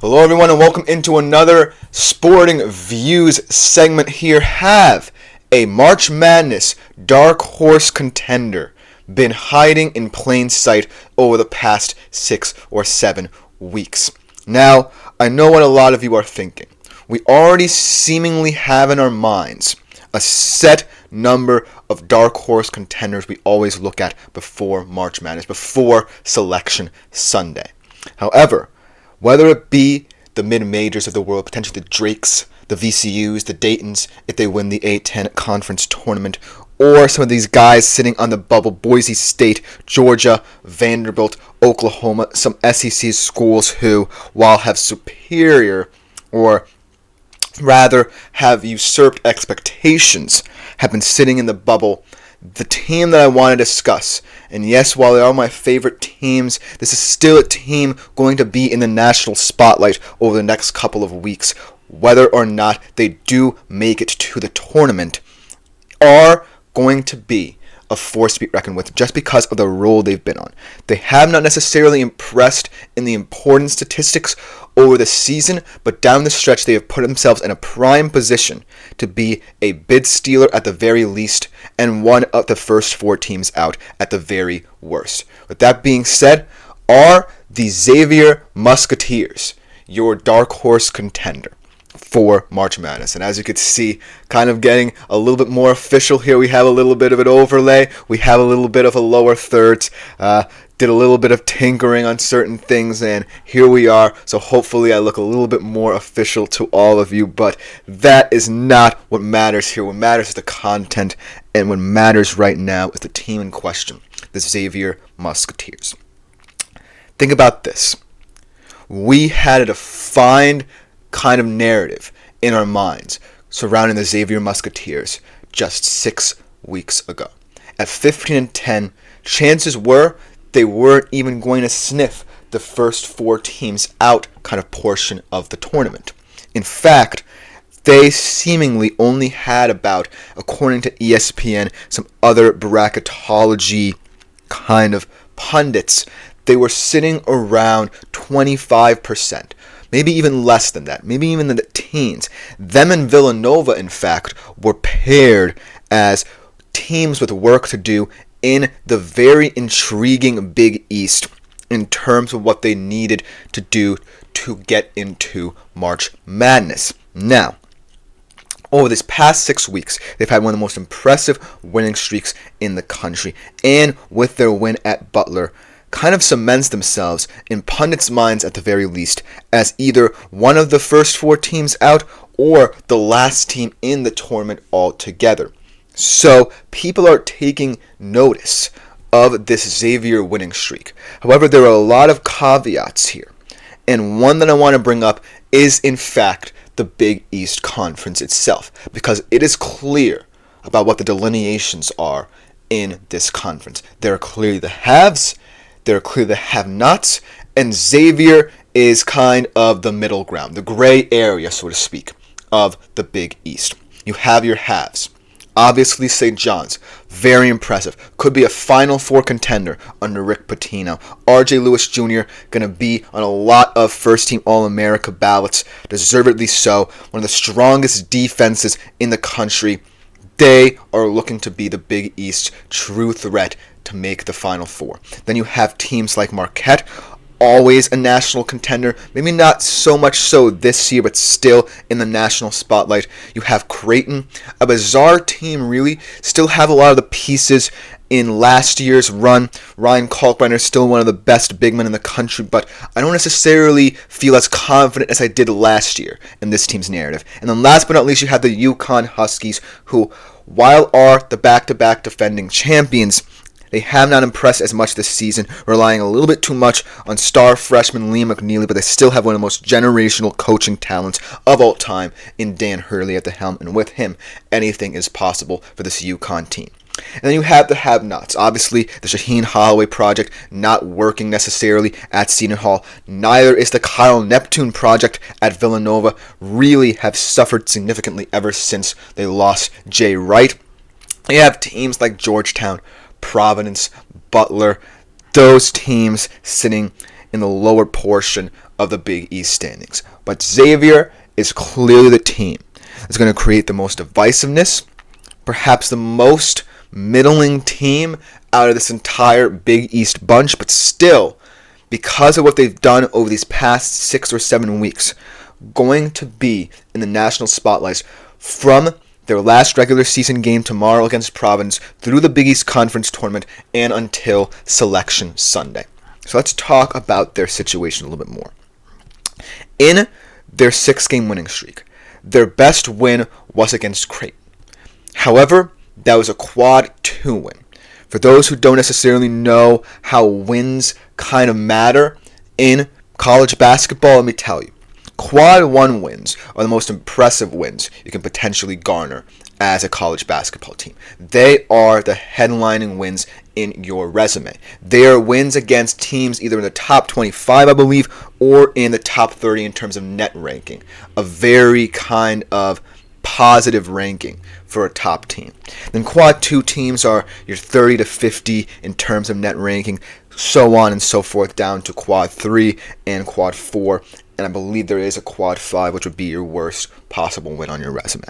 Hello everyone and welcome into another Sporting Views segment here. Have a March Madness dark horse contender been hiding in plain sight over the past 6 or 7 weeks? Now, I know what a lot of you are thinking. We already seemingly have in our minds a set number of dark horse contenders we always look at before March Madness, before Selection Sunday. However, whether it be the mid-majors of the world, potentially the Drakes, the VCUs, the Daytons, if they win the A-10 conference tournament, or some of these guys sitting on the bubble, Boise State, Georgia, Vanderbilt, Oklahoma, some SEC schools who, while have superior, or rather have usurped expectations, have been sitting in the bubble. The team that I want to discuss, and yes, while they are my favorite teams, this is still a team going to be in the national spotlight over the next couple of weeks, whether or not they do make it to the tournament, are going to be a force to be reckoned with just because of the role they've been on. They have not necessarily impressed in the important statistics over the season, but down the stretch they have put themselves in a prime position to be a bid stealer at the very least and one of the first 4 teams out at the very worst. With that being said, are the Xavier Musketeers your dark horse contender for March Madness? And as you can see, kind of getting a little bit more official here. We have a little bit of an overlay. We have a little bit of a lower thirds. Did a little bit of tinkering on certain things, and here we are. So hopefully I look a little bit more official to all of you, but that is not what matters here. What matters is the content, and what matters right now is the team in question, the Xavier Musketeers. Think about this. We had a defined kind of narrative in our minds surrounding the Xavier Musketeers just 6 weeks ago. At 15-10, chances were they weren't even going to sniff the first 4 teams out kind of portion of the tournament. In fact, they seemingly only had about, according to ESPN, some other bracketology kind of pundits, they were sitting around 25%. Maybe even less than that, maybe even in the teens. Them and Villanova, in fact, were paired as teams with work to do in the very intriguing Big East in terms of what they needed to do to get into March Madness. Now, over this past 6 weeks, they've had one of the most impressive winning streaks in the country, and with their win at Butler, kind of cements themselves in pundits' minds at the very least as either one of the first 4 teams out or the last team in the tournament altogether. So people are taking notice of this Xavier winning streak. However, there are a lot of caveats here, and one that I want to bring up is in fact the Big East Conference itself, because it is clear about what the delineations are in this conference. There are clearly the haves, there are clearly the have-nots, and Xavier is kind of the middle ground, the gray area, so to speak, of the Big East. You have your haves. Obviously, St. John's, very impressive. Could be a Final Four contender under Rick Pitino. R.J. Lewis Jr. going to be on a lot of first-team All-America ballots, deservedly so. One of the strongest defenses in the country. They are looking to be the Big East's true threat to make the Final Four. Then you have teams like Marquette, always a national contender, maybe not so much so this year, but still in the national spotlight. You have Creighton, a bizarre team really, still have a lot of the pieces in last year's run. Ryan Kalkbrenner is still one of the best big men in the country, but I don't necessarily feel as confident as I did last year in this team's narrative. And then last but not least, you have the UConn Huskies, who, while are the back-to-back defending champions, they have not impressed as much this season, relying a little bit too much on star freshman Liam McNeely, but they still have one of the most generational coaching talents of all time in Dan Hurley at the helm, and with him, anything is possible for this UConn team. And then you have the have-nots. Obviously, the Shaheen Holloway project not working necessarily at Seton Hall. Neither is the Kyle Neptune project at Villanova. Really have suffered significantly ever since they lost Jay Wright. You have teams like Georgetown, Providence, Butler, those teams sitting in the lower portion of the Big East standings. But Xavier is clearly the team that's going to create the most divisiveness, perhaps the most middling team out of this entire Big East bunch, but still, because of what they've done over these past 6 or 7 weeks, going to be in the national spotlights from their last regular season game tomorrow against Providence through the Big East Conference tournament and until Selection Sunday. So let's talk about their situation a little bit more. In their 6-game winning streak, their best win was against Creighton. However, that was a quad 2 win. For those who don't necessarily know how wins kind of matter in college basketball, let me tell you. Quad 1 wins are the most impressive wins you can potentially garner as a college basketball team. They are the headlining wins in your resume. They are wins against teams either in the top 25, I believe, or in the top 30 in terms of net ranking. A very kind of positive ranking for a top team. Then quad 2 teams are your 30 to 50 in terms of net ranking, so on and so forth, down to quad 3 and quad 4. And I believe there is a quad 5, which would be your worst possible win on your resume.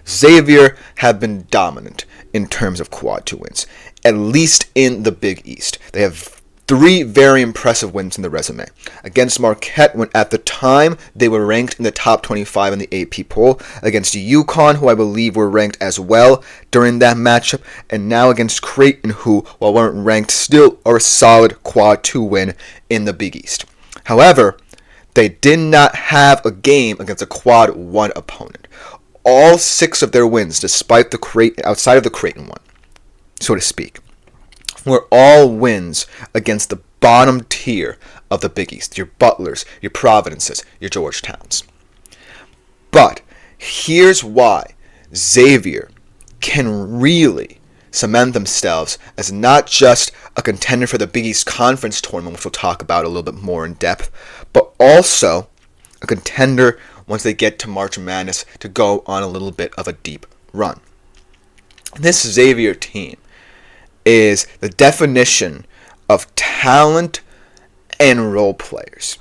Xavier have been dominant in terms of quad 2 wins, at least in the Big East. They have 3 very impressive wins in the resume. Against Marquette, when at the time they were ranked in the top 25 in the AP poll. Against UConn, who I believe were ranked as well during that matchup. And now against Creighton, who, while weren't ranked, still are a solid quad 2 win in the Big East. However, they did not have a game against a quad 1 opponent. All 6 of their wins, despite outside of the Creighton one, so to speak, were all wins against the bottom tier of the Big East. Your Butlers, your Providences, your Georgetowns. But here's why Xavier can really cement themselves as not just a contender for the Big East Conference tournament, which we'll talk about a little bit more in depth, but also a contender once they get to March Madness to go on a little bit of a deep run. This Xavier team is the definition of talent and role players.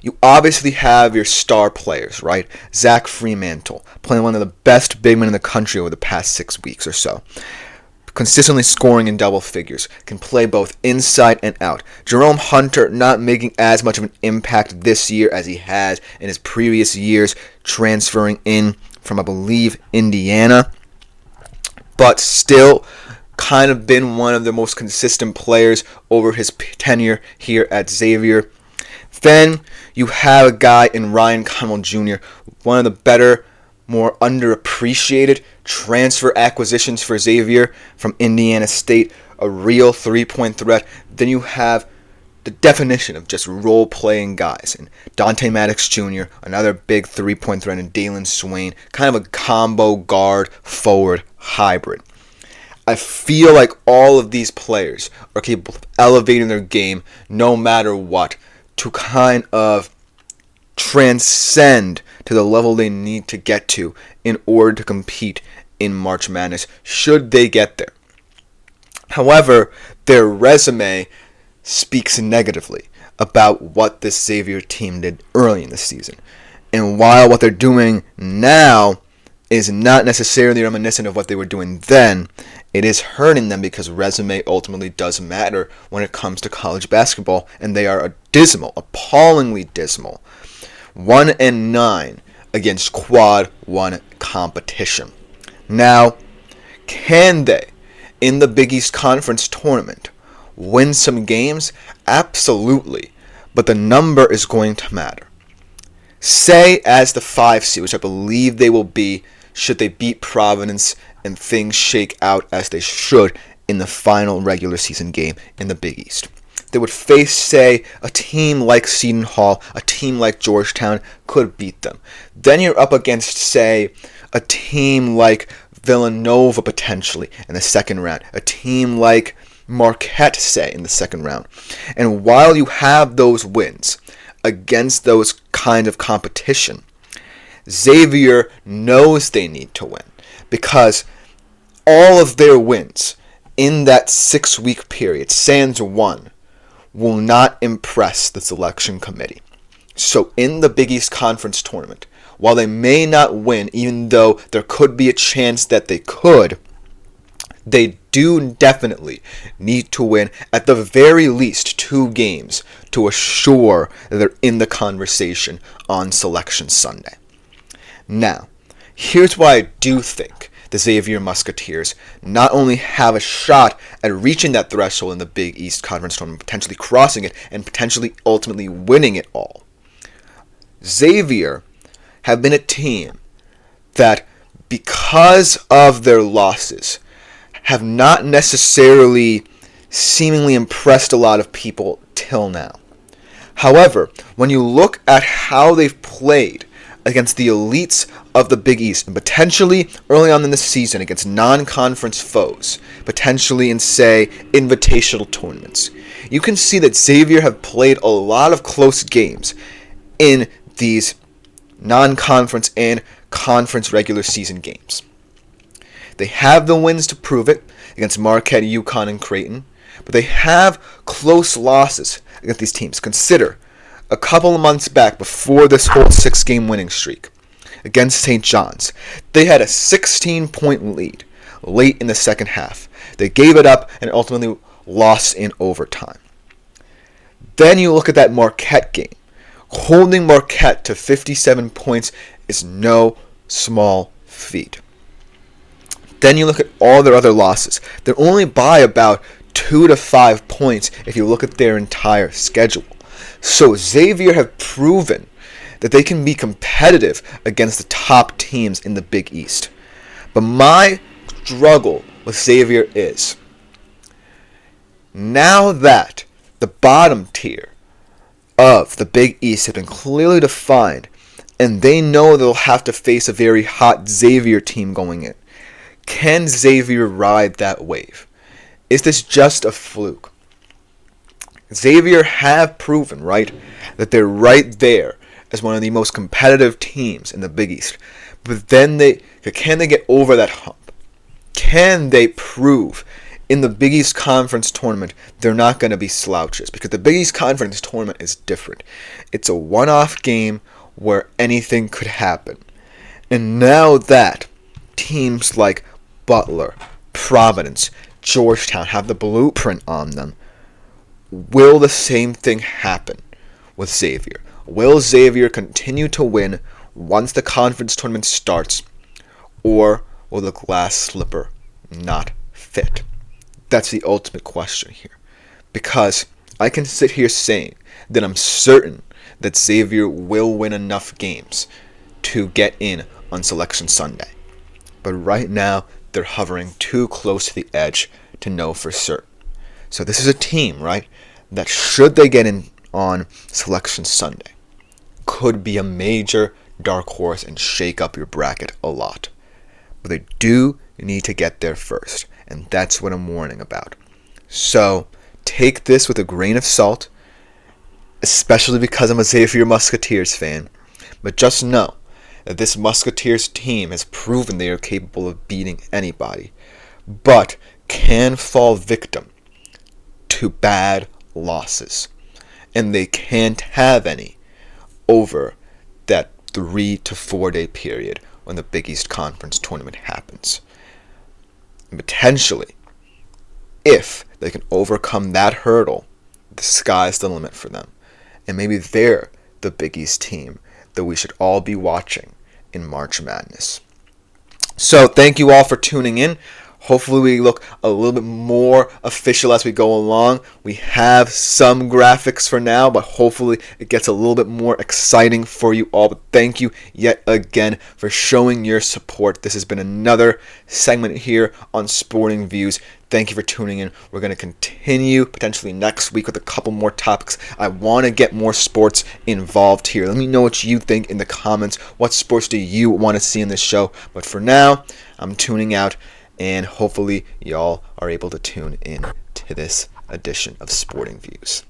You obviously have your star players, right? Zach Fremantle, playing one of the best big men in the country over the past 6 weeks or so. Consistently scoring in double figures, can play both inside and out. Jerome Hunter not making as much of an impact this year as he has in his previous years, transferring in from, I believe, Indiana, but still kind of been one of the most consistent players over his tenure here at Xavier. Then you have a guy in Ryan Connell Jr., one of the better, more underappreciated transfer acquisitions for Xavier from Indiana State, a real three-point threat. Then you have the definition of just role-playing guys, and Dante Maddox Jr., another big three-point threat, and Dalen Swain, kind of a combo guard-forward hybrid. I feel like all of these players are capable of elevating their game no matter what to kind of transcend to the level they need to get to in order to compete in March Madness, should they get there. However, their resume speaks negatively about what this Xavier team did early in the season. And while what they're doing now is not necessarily reminiscent of what they were doing then, it is hurting them because resume ultimately does matter when it comes to college basketball, and they are dismal, appallingly dismal. 1-9 against quad 1 competition. Now, can they, in the Big East Conference tournament, win some games? Absolutely, but the number is going to matter. Say as the 5 seed, which I believe they will be, should they beat Providence and things shake out as they should in the final regular season game in the Big East. They would face, say, a team like Seton Hall, a team like Georgetown could beat them. Then you're up against, say, a team like Villanova potentially in the second round, a team like Marquette, say, in the second round. And while you have those wins against those kind of competition, Xavier knows they need to win because all of their wins in that 6-week period, sans one, will not impress the selection committee. So in the Big East Conference tournament, while they may not win, even though there could be a chance that they could, they do definitely need to win at the very least 2 games to assure that they're in the conversation on Selection Sunday. Now, here's why I do think the Xavier Musketeers not only have a shot at reaching that threshold in the Big East Conference tournament, potentially crossing it and potentially ultimately winning it all. Xavier have been a team that, because of their losses, have not necessarily seemingly impressed a lot of people till now. However, when you look at how they've played against the elites of the Big East, and potentially early on in the season against non-conference foes, potentially in, say, invitational tournaments, you can see that Xavier have played a lot of close games in these non-conference and conference regular season games. They have the wins to prove it against Marquette, UConn, and Creighton, but they have close losses against these teams. Consider a couple of months back, before this whole 6-game winning streak, against St. John's, they had a 16-point lead late in the second half. They gave it up and ultimately lost in overtime. Then you look at that Marquette game. Holding Marquette to 57 points is no small feat. Then you look at all their other losses. They're only by about 2 to 5 points if you look at their entire schedule. So Xavier have proven that they can be competitive against the top teams in the Big East. But my struggle with Xavier is, now that the bottom tier of the Big East have been clearly defined, and they know they'll have to face a very hot Xavier team going in, can Xavier ride that wave? Is this just a fluke? Xavier have proven, right, that they're right there as one of the most competitive teams in the Big East. But then can they get over that hump? Can they prove in the Big East Conference tournament they're not going to be slouches? Because the Big East Conference tournament is different. It's a one-off game where anything could happen. And now that teams like Butler, Providence, Georgetown have the blueprint on them, will the same thing happen with Xavier? Will Xavier continue to win once the conference tournament starts, or will the glass slipper not fit? That's the ultimate question here. Because I can sit here saying that I'm certain that Xavier will win enough games to get in on Selection Sunday. But right now, they're hovering too close to the edge to know for certain. So this is a team, right, that should they get in on Selection Sunday, could be a major dark horse and shake up your bracket a lot. But they do need to get there first, and that's what I'm warning about. So take this with a grain of salt, especially because I'm a Xavier Musketeers fan. But just know that this Musketeers team has proven they are capable of beating anybody, but can fall victim to bad losses. And they can't have any over that 3 to 4 day period when the Big East Conference tournament happens. And potentially, if they can overcome that hurdle, the sky's the limit for them. And maybe they're the Big East team that we should all be watching in March Madness. So thank you all for tuning in. Hopefully we look a little bit more official as we go along. We have some graphics for now, but hopefully it gets a little bit more exciting for you all. But thank you yet again for showing your support. This has been another segment here on Sporting Views. Thank you for tuning in. We're going to continue potentially next week with a couple more topics. I want to get more sports involved here. Let me know what you think in the comments. What sports do you want to see in this show? But for now, I'm tuning out. And hopefully y'all are able to tune in to this edition of Sporting Views.